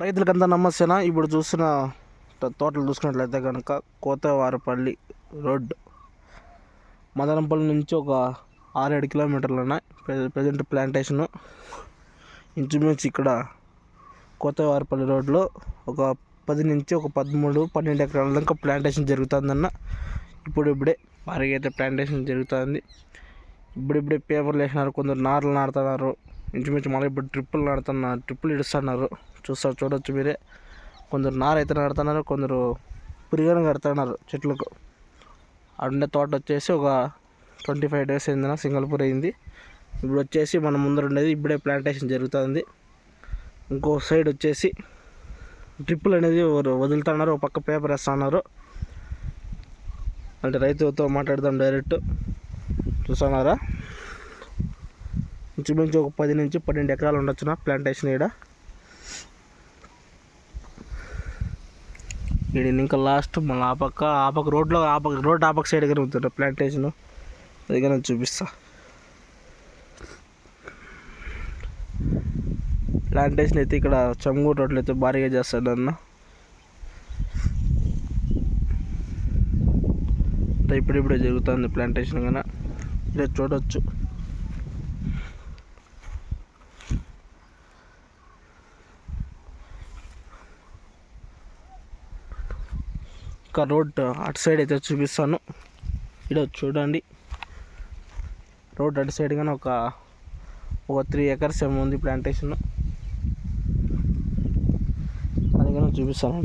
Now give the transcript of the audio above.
రైతులకంతా నమస్తేనా. ఇప్పుడు చూస్తున్న తోటలు చూసుకున్నట్లయితే కనుక కోతవారపల్లి రోడ్ మదనంపల్లి నుంచి ఒక 6-7 కిలోమీటర్లు ఉన్నాయి. ప్రజెంట్ ప్లాంటేషను ఇంచుమించు ఇక్కడ కోతవారపల్లి రోడ్లో ఒక 10 నుంచి ఒక 13-12 ఎకరాల దాకా ప్లాంటేషన్ జరుగుతుందన్న. ఇప్పుడే భారీగా అయితే ప్లాంటేషన్ జరుగుతుంది. ఇప్పుడిప్పుడే పేపర్లు వేసినారు, కొందరు నార్లు నాటుతున్నారు. ఇంచుమించు మళ్ళీ ఇప్పుడు ట్రిప్పులు ఇడుస్తున్నారు. చూడొచ్చు మీరే. కొందరు నార అయితే నాడుతున్నారు, కొందరు పురిగను కడుతున్నారు చెట్లకు. అడుండే తోట వచ్చేసి ఒక 25 days అయింది, సింగల్ పూర్ అయింది. ఇప్పుడు వచ్చేసి మన ముందర ఉండేది ఇప్పుడే ప్లాంటేషన్ జరుగుతుంది. ఇంకో సైడ్ వచ్చేసి ట్రిప్పులు అనేది వదులుతున్నారు, ఒక పక్క పేపర్ వేస్తున్నారు. అంటే రైతుతో మాట్లాడదాం డైరెక్ట్. చూస్తున్నారా, ఇంచుమించు ఒక 10 నుంచి 12 ఎకరాలు ఉండొచ్చున ప్లాంటేషన్. ఈడ ఇంకా లాస్ట్ మళ్ళీ ఆ పక్క రోడ్ ఆ పక్క సైడ్ దగ్గర ఉంటుంది ప్లాంటేషన్. అది కానీ చూపిస్తా. ప్లాంటేషన్ అయితే ఇక్కడ చంగూరు రోడ్లు అయితే భారీగా చేస్తాడు అన్న. ఇప్పుడిప్పుడే జరుగుతుంది ప్లాంటేషన్ కన్నా. ఇదే చూడవచ్చు. ఇంకా రోడ్ అటు సైడ్ అయితే చూపిస్తాను. ఇక్కడ చూడండి, రోడ్ అటు సైడ్ కానీ ఒక 3 acres ఏమో ఉంది ప్లాంటేషన్. అది కానీ చూపిస్తాను.